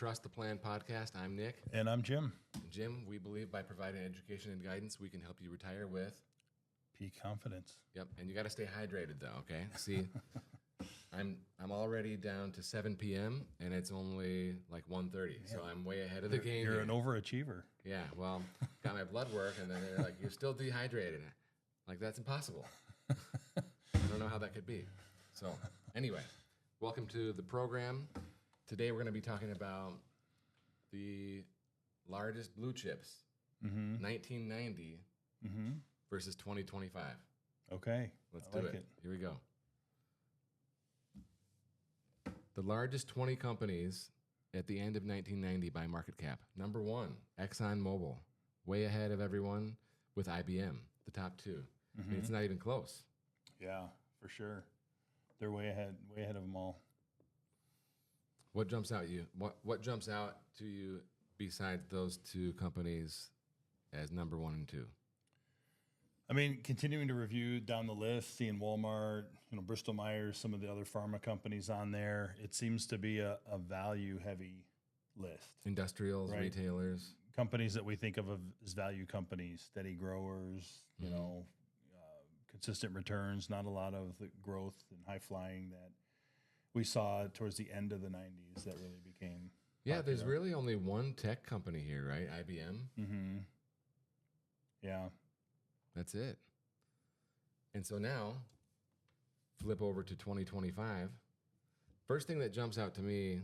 Trust the Plan podcast. I'm Nick. And I'm Jim. And Jim, we believe by providing education and guidance, we can help you retire with peak confidence. Yep, and you got to stay hydrated though. Okay. See, I'm already down to 7 p.m. and it's only like 1:30, so I'm way ahead of the game. You're here. an overachiever. Yeah. Well, got my blood work, and then they're like, "You're still dehydrated." Like that's impossible. I don't know how that could be. So anyway, welcome to the program. Today we're going to be talking about the largest blue chips, 1990 versus 2025. Okay. Let's do it. Here we go. The largest 20 companies at the end of 1990 by market cap. Number one, Exxon Mobil, way ahead of everyone with IBM, the top two. I mean, it's not even close. Yeah, for sure. They're way ahead of them all. What jumps out you? What jumps out to you besides those two companies as number one and two? I mean, continuing to review down the list, seeing Walmart, Bristol Myers, some of the other pharma companies on there, it seems to be a value-heavy list. Industrials, right? Retailers. Companies that we think of as value companies, steady growers, consistent returns, not a lot of the growth and high flying that we saw towards the end of the 90s that really became popular. There's really only one tech company here, right? IBM? Mm-hmm. Yeah. That's it. And so now, flip over to 2025. First thing that jumps out to me,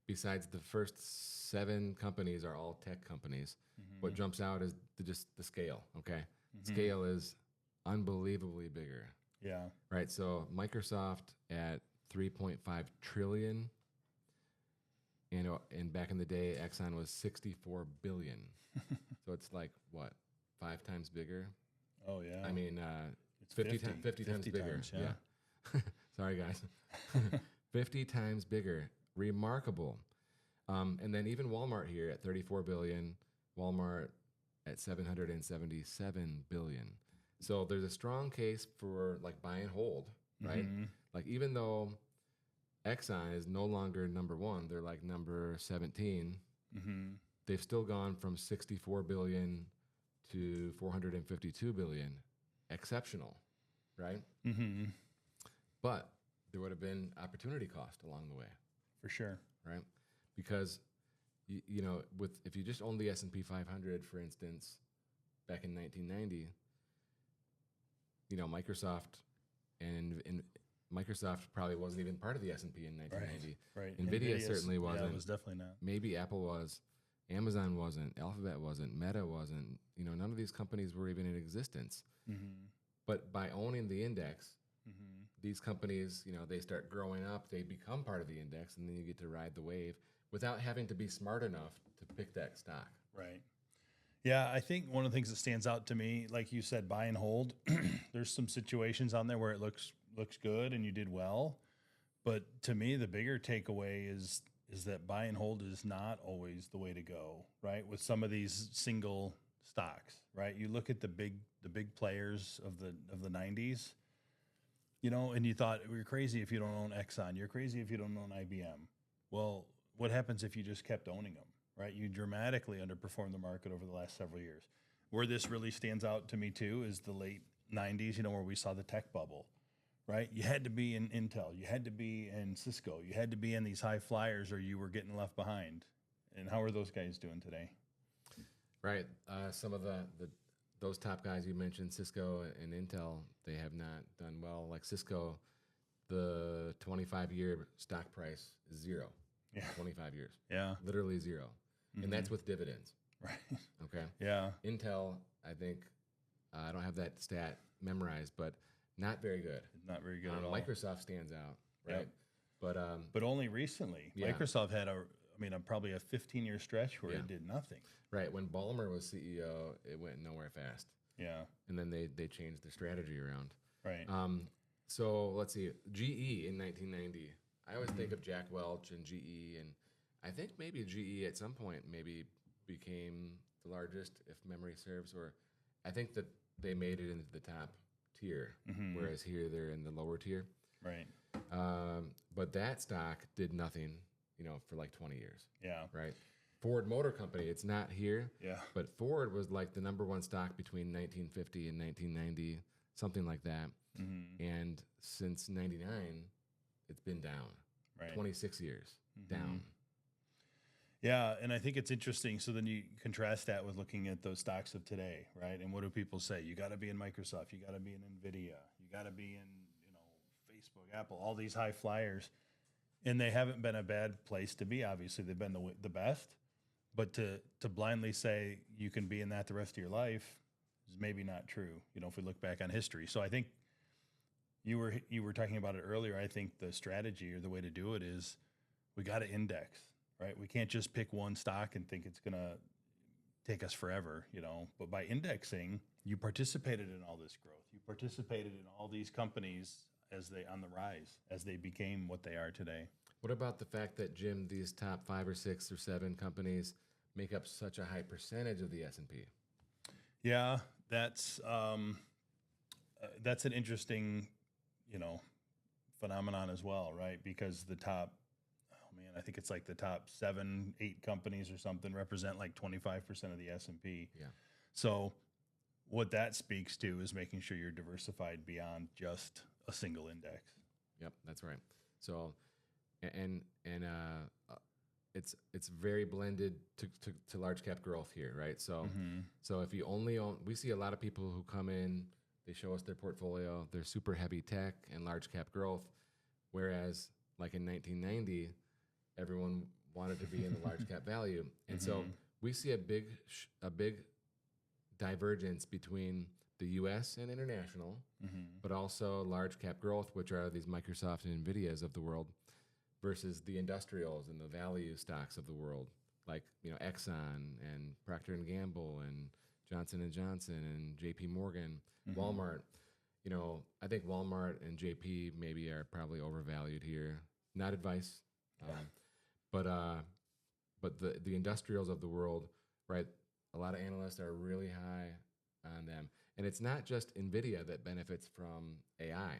besides the first 7 companies are all tech companies, what jumps out is just the scale, okay? Scale is unbelievably bigger. Yeah. Right, so Microsoft at 3.5 trillion, and back in the day, Exxon was 64 billion. So it's like, what, 5 times bigger? Oh, yeah. I mean, it's 50 times bigger. yeah. Sorry, guys. 50 times bigger. Remarkable. And then even Walmart here at 34 billion, Walmart at 777 billion. So there's a strong case for like buy and hold, right? Like even though Exxon is no longer number one, they're like number 17. They've still gone from 64 billion to 452 billion. Exceptional, right? But there would have been opportunity cost along the way. For sure. Right? Because, if you just owned the S&P 500, for instance, back in 1990, Microsoft Microsoft probably wasn't even part of the S&P in 1990. Right. NVIDIA certainly wasn't. Yeah, it was definitely not. Maybe Apple was. Amazon wasn't. Alphabet wasn't. Meta wasn't. None of these companies were even in existence. But by owning the index, these companies, they start growing up. They become part of the index, and then you get to ride the wave without having to be smart enough to pick that stock. Right. Yeah, I think one of the things that stands out to me, like you said, buy and hold. There's some situations on there where it looks good and you did well, but to me, the bigger takeaway is that buy and hold is not always the way to go. Right, with some of these single stocks, right? You look at the big players of the 90s, and you thought you're crazy if you don't own Exxon. You're crazy if you don't own IBM. Well, what happens if you just kept owning them? Right, you dramatically underperformed the market over the last several years. Where this really stands out to me too is the late 90s, where we saw the tech bubble, right? You had to be in Intel, you had to be in Cisco, you had to be in these high flyers or you were getting left behind. And how are those guys doing today? Right, some of those top guys you mentioned, Cisco and Intel, they have not done well. Like Cisco, the 25-year stock price is 0. Yeah. 25 years. Yeah. Literally 0. And that's with dividends. Right. Okay. Yeah. Intel, I think, I don't have that stat memorized, but not very good. Not very good at all. Microsoft stands out, right? Yep. But only recently. Yeah. Microsoft had probably a 15-year stretch where it did nothing. Right. When Ballmer was CEO, it went nowhere fast. Yeah. And then they changed their strategy around. Right. So let's see. GE in 1990. I always think of Jack Welch and GE, and I think maybe GE at some point maybe became the largest, if memory serves, or I think that they made it into the top tier, whereas here they're in the lower tier. Right. But that stock did nothing, for like 20 years. Yeah. Right. Ford Motor Company, it's not here. Yeah. But Ford was like the number one stock between 1950 and 1990, something like that. Mm-hmm. And since 99, it's been down. Right. 26 years down. Yeah, and I think it's interesting. So then you contrast that with looking at those stocks of today, right? And what do people say? You got to be in Microsoft, you got to be in Nvidia, you got to be in, Facebook, Apple, all these high flyers. And they haven't been a bad place to be. Obviously, they've been the best. But to blindly say you can be in that the rest of your life is maybe not true. If we look back on history. So I think you were talking about it earlier. I think the strategy or the way to do it is we got to index. Right? We can't just pick one stock and think it's going to take us forever, but by indexing, you participated in all this growth. You participated in all these companies as they on the rise, as they became what they are today. What about the fact that, Jim, these top 5 or 6 or 7 companies make up such a high percentage of the S&P? Yeah, that's an interesting, phenomenon as well, right? Because the top, I think it's like the top 7, 8 companies or something represent like 25% of the S&P. Yeah. So what that speaks to is making sure you're diversified beyond just a single index. Yep, that's right. So, and it's very blended to large cap growth here, right? So, so if you only own, we see a lot of people who come in, they show us their portfolio, they're super heavy tech and large cap growth, whereas like in 1990. Everyone wanted to be in the large cap value. And so we see a big divergence between the US and international, but also large cap growth, which are these Microsoft and Nvidias of the world, versus the industrials and the value stocks of the world, like, Exxon and Procter & Gamble and Johnson & Johnson and JP Morgan, Walmart. I think Walmart and JP maybe are probably overvalued here. Not advice. But the industrials of the world, right? A lot of analysts are really high on them. And it's not just NVIDIA that benefits from AI.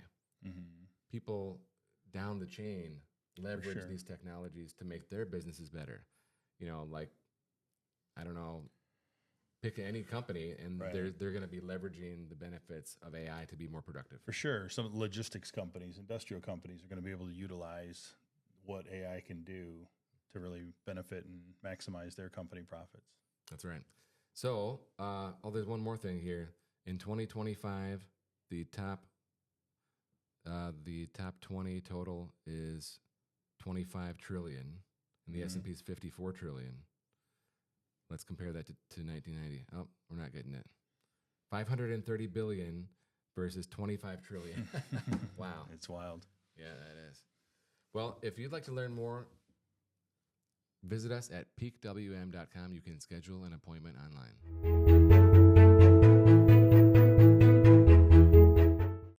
People down the chain leverage these technologies to make their businesses better. Like, I don't know, pick any company and they're going to be leveraging the benefits of AI to be more productive. For sure. Some logistics companies, industrial companies are going to be able to utilize what AI can do to really benefit and maximize their company profits. That's right. So, there's one more thing here. In 2025, the top 20 total is 25 trillion, and the S&P is 54 trillion. Let's compare that to 1990. Oh, we're not getting it. 530 billion versus 25 trillion. Wow. It's wild. Yeah, that is. Well, if you'd like to learn more, visit us at peakwm.com. You can schedule an appointment online.